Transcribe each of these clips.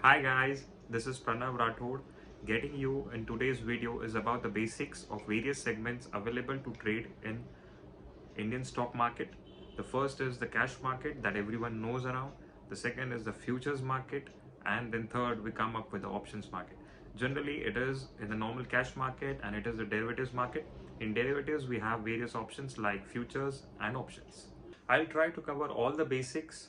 Hi guys, this is Pranav Rathod. Getting you in today's video is about the basics of various segments available to trade in Indian stock market. The first is the cash market that everyone knows around. The second is the futures market, and then third we come up with the options market. Generally, it is in the normal cash market and it is the derivatives market. In derivatives, we have various options like futures and options. I'll try to cover all the basics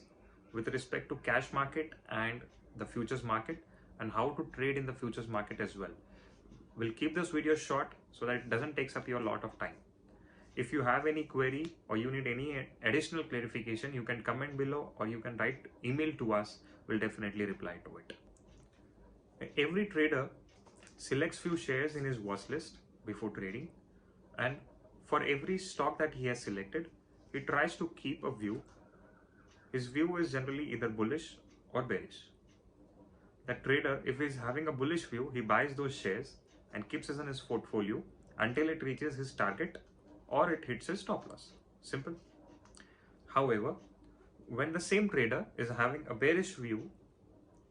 with respect to cash market and the futures market and how to trade in the futures market as well. We'll keep this video short so that it doesn't take up your lot of time. If you have any query or you need any additional clarification, you can comment below or you can write email to us. We'll definitely reply to it. Every trader selects few shares in his watch list before trading, and for every stock that he has selected, he tries to keep a view. His view is generally either bullish or bearish. The trader, if he's having a bullish view, he buys those shares and keeps it in his portfolio until it reaches his target or it hits his stop loss. Simple. However, when the same trader is having a bearish view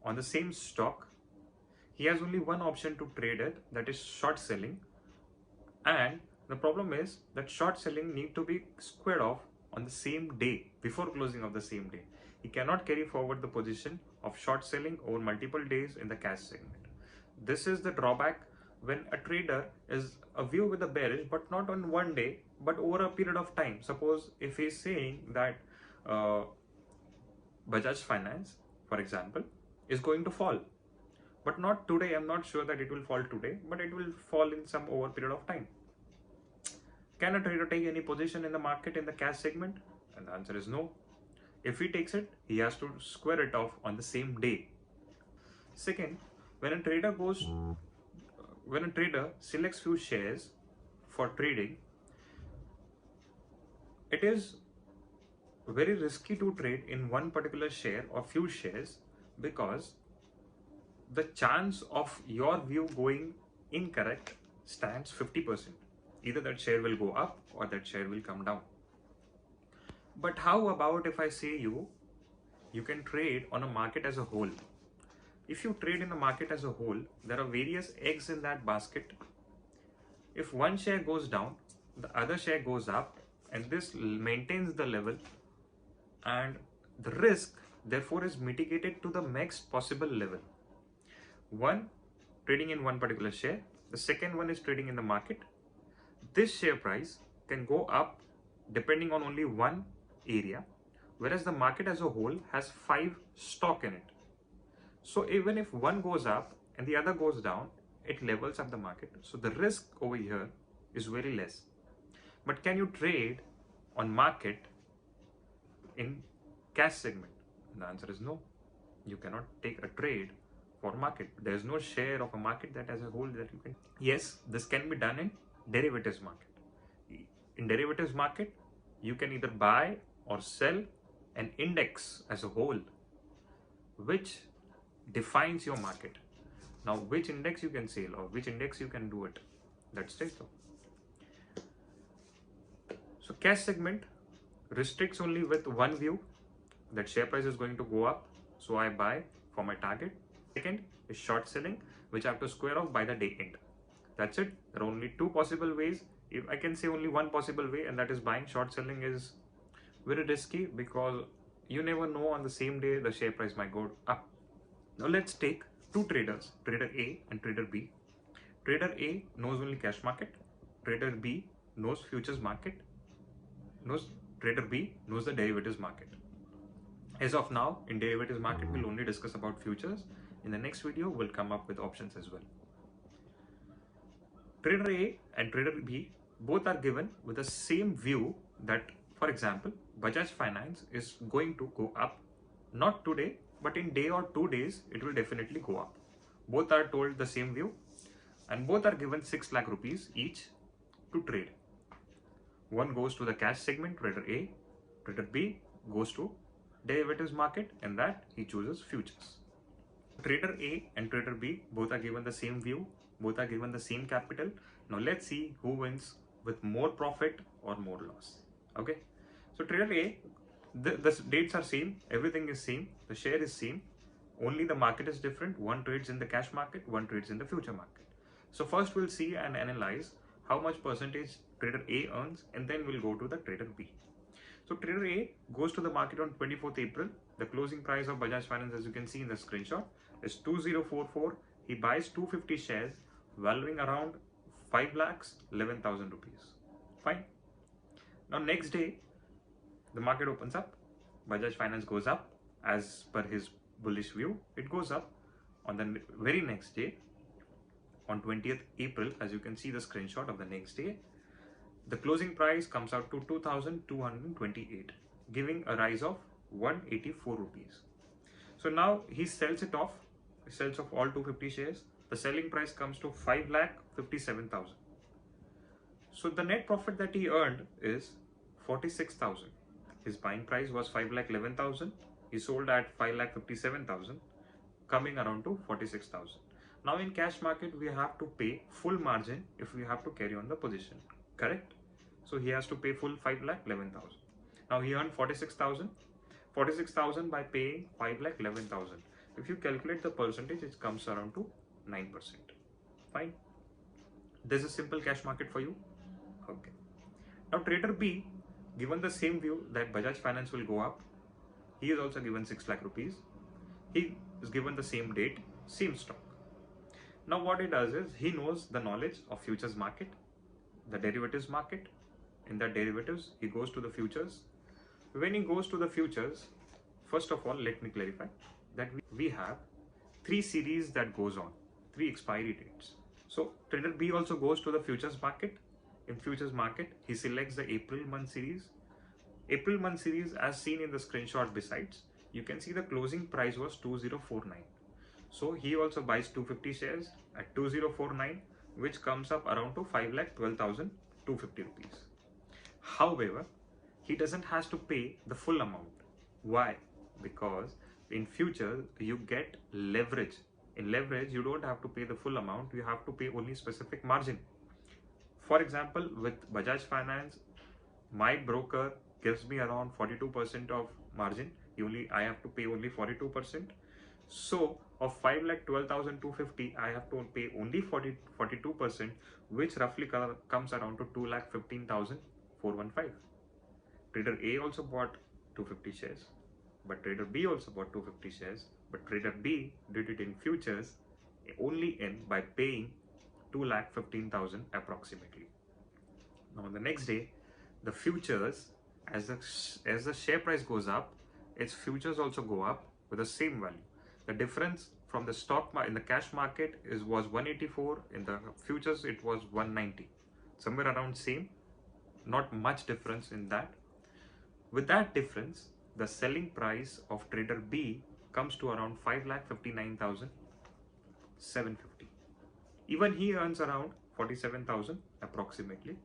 on the same stock, he has only one option to trade it, that is short selling. And the problem is that short selling need to be squared off on the same day, before closing of the same day. He cannot carry forward the position of short selling over multiple days in the cash segment. This is the drawback when a trader is a view with a bearish, but not on one day, but over a period of time. Suppose if he's saying that Bajaj Finance, for example, is going to fall, but not today. I'm not sure that it will fall today, but it will fall in some over period of time. Can a trader take any position in the market in the cash segment? And the answer is no. If he takes it, he has to square it off on the same day. Second, when a trader selects few shares for trading, it is very risky to trade in one particular share or few shares, because the chance of your view going incorrect stands 50%. Either that share will go up or that share will come down. But how about if I say you can trade on a market as a whole? If you trade in a market as a whole, there are various eggs in that basket. If one share goes down, the other share goes up, and this maintains the level, and the risk therefore is mitigated to the max possible level. One, trading in one particular share. The second one is trading in the market. This share price can go up depending on only one area, whereas the market as a whole has 5 stock in it. So even if one goes up and the other goes down, it levels up the market. So the risk over here is very less. But can you trade on market in cash segment? The answer is no. You cannot take a trade for market. There is no share of a market that as a whole that you can. Yes, this can be done in derivatives market. In derivatives market, you can either buy or sell an index as a whole, which defines your market. Now, which index you can sell or which index you can do it, that's it. So cash segment restricts only with one view, that share price is going to go up, so I buy for my target. Second is short selling, which I have to square off by the day end. That's it. There are only two possible ways. If I can say only one possible way, and that is buying. Short selling is very risky because you never know, on the same day the share price might go up. Now let's take two traders, trader A and trader B. Trader A knows only cash market. Trader B knows futures market. Trader B knows the derivatives market. As of now, in derivatives market, we'll only discuss about futures. In the next video, we'll come up with options as well. Trader A and trader B both are given with the same view that, for example, Bajaj Finance is going to go up, not today, but in day or 2 days, it will definitely go up. Both are told the same view, and both are given 6 lakh rupees each to trade. One goes to the cash segment, trader A. Trader B goes to derivatives market, and that he chooses futures. Trader A and trader B both are given the same view, both are given the same capital. Now let's see who wins with more profit or more loss. Okay, so trader A, the dates are same, everything is same, the share is same. Only the market is different. One trades in the cash market, one trades in the future market. So first we'll see and analyze how much percentage trader A earns, and then we'll go to the trader B. So trader A goes to the market on 24th April. The closing price of Bajaj Finance, as you can see in the screenshot, is 2044. He buys 250 shares valuing around 5,11,000 rupees. Fine. Now next day, the market opens up. Bajaj Finance goes up as per his bullish view. It goes up on the very next day, on 20th April, as you can see the screenshot of the next day. The closing price comes out to 2,228, giving a rise of 184 rupees. So now he sells it off. He sells off all 250 shares. The selling price comes to 5,57,000. So the net profit that he earned is 46,000. His buying price was 5,11,000. He sold at 5,57,000, coming around to 46,000. Now in cash market, we have to pay full margin if we have to carry on the position, correct? So he has to pay full 5,11,000. Now he earned 46,000. 46,000 by paying 5,11,000. If you calculate the percentage, it comes around to 9%. Fine. This is simple cash market for you. Okay. Now trader B, given the same view that Bajaj Finance will go up, he is also given 6 lakh rupees. He is given the same date, same stock. Now what he does is, he knows the knowledge of futures market, the derivatives market. In the derivatives, he goes to the futures. When he goes to the futures, first of all, let me clarify that we have 3 series that goes on, 3 expiry dates. So trader B also goes to the futures market. In futures market, he selects the April month series. April month series, as seen in the screenshot besides, you can see the closing price was 2049. So he also buys 250 shares at 2049, which comes up around to 5,12,250 rupees. However, he doesn't have to pay the full amount. Why? Because in future you get leverage. In leverage, you don't have to pay the full amount. You have to pay only specific margin. For example, with Bajaj Finance, my broker gives me around 42% of margin. I have to pay only 42%. So of 5,12,250, I have to pay only 42%, which roughly comes around to 2,15,415. Trader A also bought 250 shares, but trader B also bought 250 shares, but trader B did it in futures only by paying 2,15,000 approximately. Now on the next day, the futures, as the share price goes up, its futures also go up with the same value. The difference from the stock in the cash market was 184. In the futures, it was 190. Somewhere around same, not much difference in that. With that difference, the selling price of trader B comes to around 5,59,750. Even he earns around 47,000 approximately.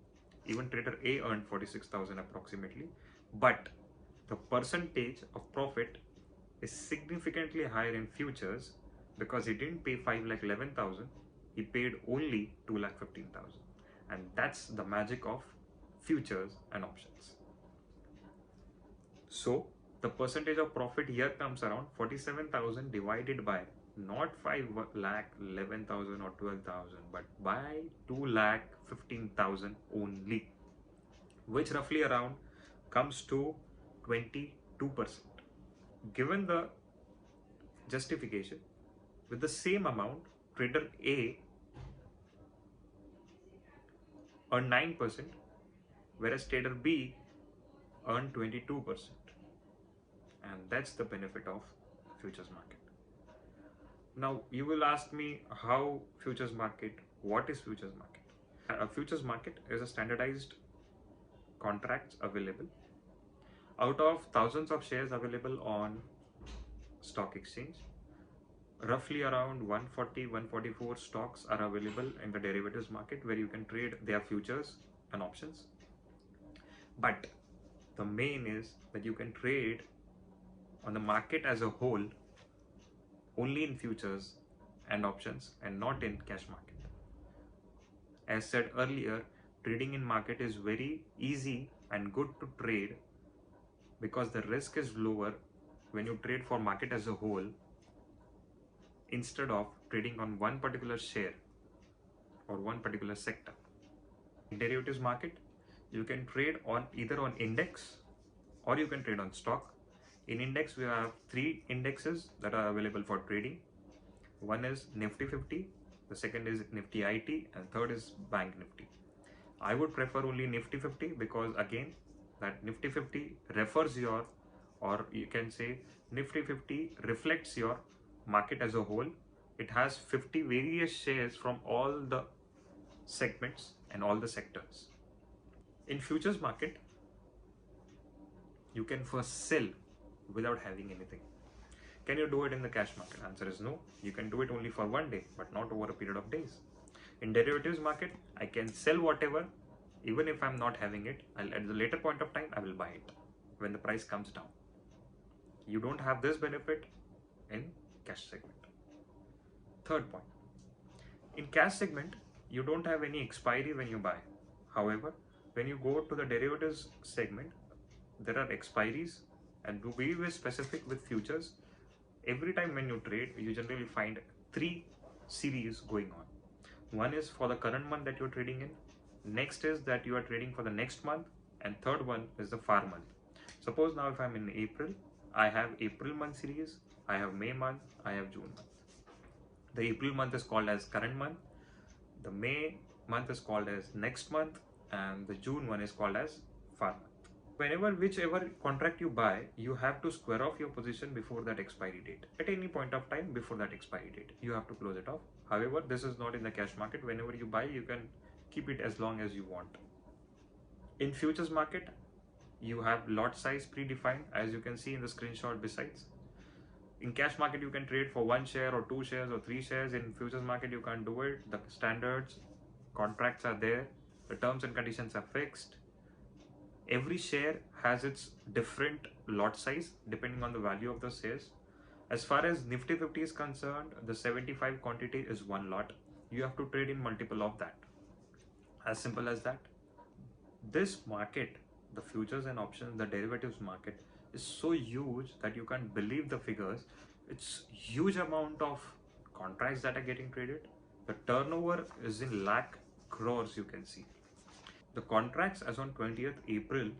Even trader A earned 46,000 approximately. But the percentage of profit is significantly higher in futures because he didn't pay 5,11,000. He paid only 2,15,000. And that's the magic of futures and options. So the percentage of profit here comes around 47,000 divided by not 5,11,000 or 12,000, but by 2,15,000 only, which roughly around comes to 22%. Given the justification, with the same amount, trader A earned 9%, whereas trader B earned 22%. And that's the benefit of futures market. Now you will ask me, how futures market? What is futures market? A futures market is a standardized contracts available. Out of thousands of shares available on stock exchange, roughly around 140, 144 stocks are available in the derivatives market where you can trade their futures and options. But the main is that you can trade on the market as a whole only in futures and options and not in cash market. As said earlier, trading in market is very easy and good to trade because the risk is lower when you trade for market as a whole instead of trading on one particular share or one particular sector. In derivatives market, you can trade on either on index or you can trade on stock. In index, we have three indexes that are available for trading. One is Nifty 50, the second is Nifty IT, and third is Bank Nifty. I would prefer only Nifty 50 because again, that Nifty 50 refers your, or you can say Nifty 50 reflects your market as a whole. It has 50 various shares from all the segments and all the sectors. In futures market, you can first sell without having anything. Can you do it in the cash market? Answer is no. You can do it only for one day, but not over a period of days. In derivatives market, I can sell whatever, even if I'm not having it. At the later point of time, I will buy it when the price comes down. You don't have this benefit in cash segment. Third point, in cash segment, you don't have any expiry when you buy. However, when you go to the derivatives segment, there are expiries, and to be very specific with futures, every time when you trade, you generally find three series going on. One is for the current month that you're trading in, next is that you are trading for the next month, and third one is the far month. Suppose now if I'm in April, I have April month series, I have May month, I have June month. The April month is called as current month, the May month is called as next month, and the June one is called as far month. Whichever contract you buy, you have to square off your position before that expiry date. At any point of time before that expiry date, you have to close it off. However, this is not in the cash market. Whenever you buy, you can keep it as long as you want. In futures market, you have lot size predefined, as you can see in the screenshot besides. In cash market, you can trade for one share or two shares or three shares. In futures market, you can't do it. The standards, contracts are there. The terms and conditions are fixed. Every share has its different lot size depending on the value of the shares. As far as Nifty 50 is concerned, the 75 quantity is one lot. You have to trade in multiple of that. As simple as that. This market, the futures and options, the derivatives market, is so huge that you can't believe the figures. It's huge amount of contracts that are getting traded. The turnover is in lakh crores, you can see. The contracts as on 20th April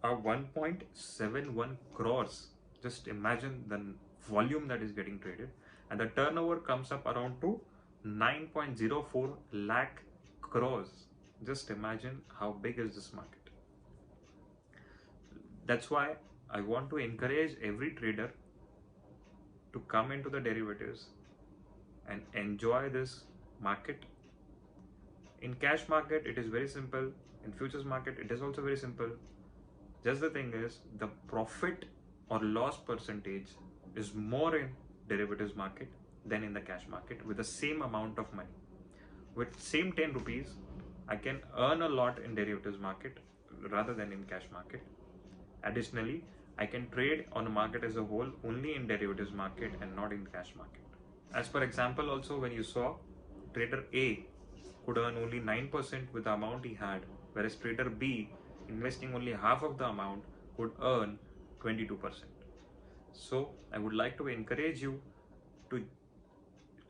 are 1.71 crores. Just imagine the volume that is getting traded, and the turnover comes up around to 9.04 lakh crores. Just imagine how big is this market. That's why I want to encourage every trader to come into the derivatives and enjoy this market. In cash market, it is very simple. In futures market, it is also very simple. Just the thing is, the profit or loss percentage is more in derivatives market than in the cash market with the same amount of money. With same 10 rupees, I can earn a lot in derivatives market rather than in cash market. Additionally, I can trade on a market as a whole only in derivatives market and not in cash market. As per example also, when you saw trader A could earn only 9% with the amount he had, whereas trader B, investing only half of the amount, could earn 22%. So I would like to encourage you to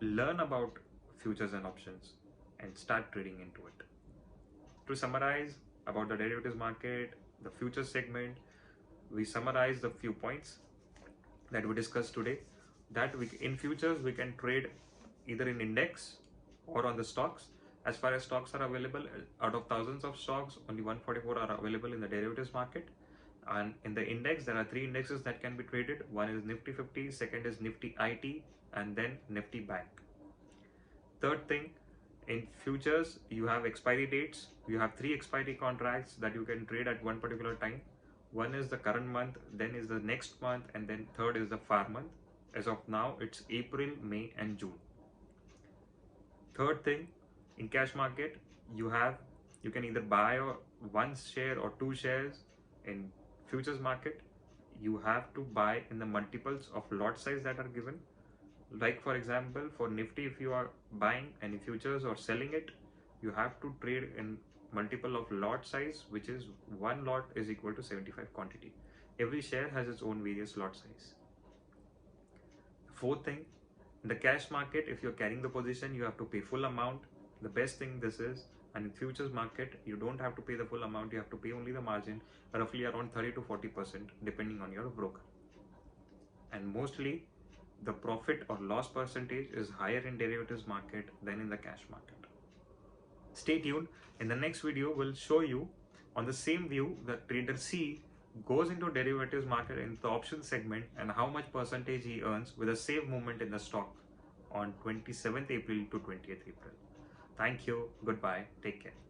learn about futures and options and start trading into it. To summarize about the derivatives market, the futures segment, we summarize the few points that we discussed today. That in futures we can trade either in index or on the stocks. As far as stocks are available, out of thousands of stocks, only 144 are available in the derivatives market. And in the index, there are three indexes that can be traded. One is Nifty 50, second is Nifty IT, and then Nifty Bank. Third thing, in futures, you have expiry dates. You have three expiry contracts that you can trade at one particular time. One is the current month, then is the next month, and then third is the far month. As of now, it's April, May, and June. Third thing, in cash market, you can either buy one share or two shares. In futures market, you have to buy in the multiples of lot size that are given. Like for example, for Nifty, if you are buying any futures or selling it, you have to trade in multiple of lot size, which is one lot is equal to 75 quantity. Every share has its own various lot size. Fourth thing, In the cash market, if you're carrying the position, you have to pay full amount. The best thing this is, and in futures market, you don't have to pay the full amount, you have to pay only the margin, roughly around 30 to 40% depending on your broker. And mostly the profit or loss percentage is higher in derivatives market than in the cash market. Stay tuned. In the next video, we'll show you on the same view that trader C goes into derivatives market in the option segment and how much percentage he earns with a save movement in the stock on 27th April to 20th April. Thank you. Goodbye. Take care.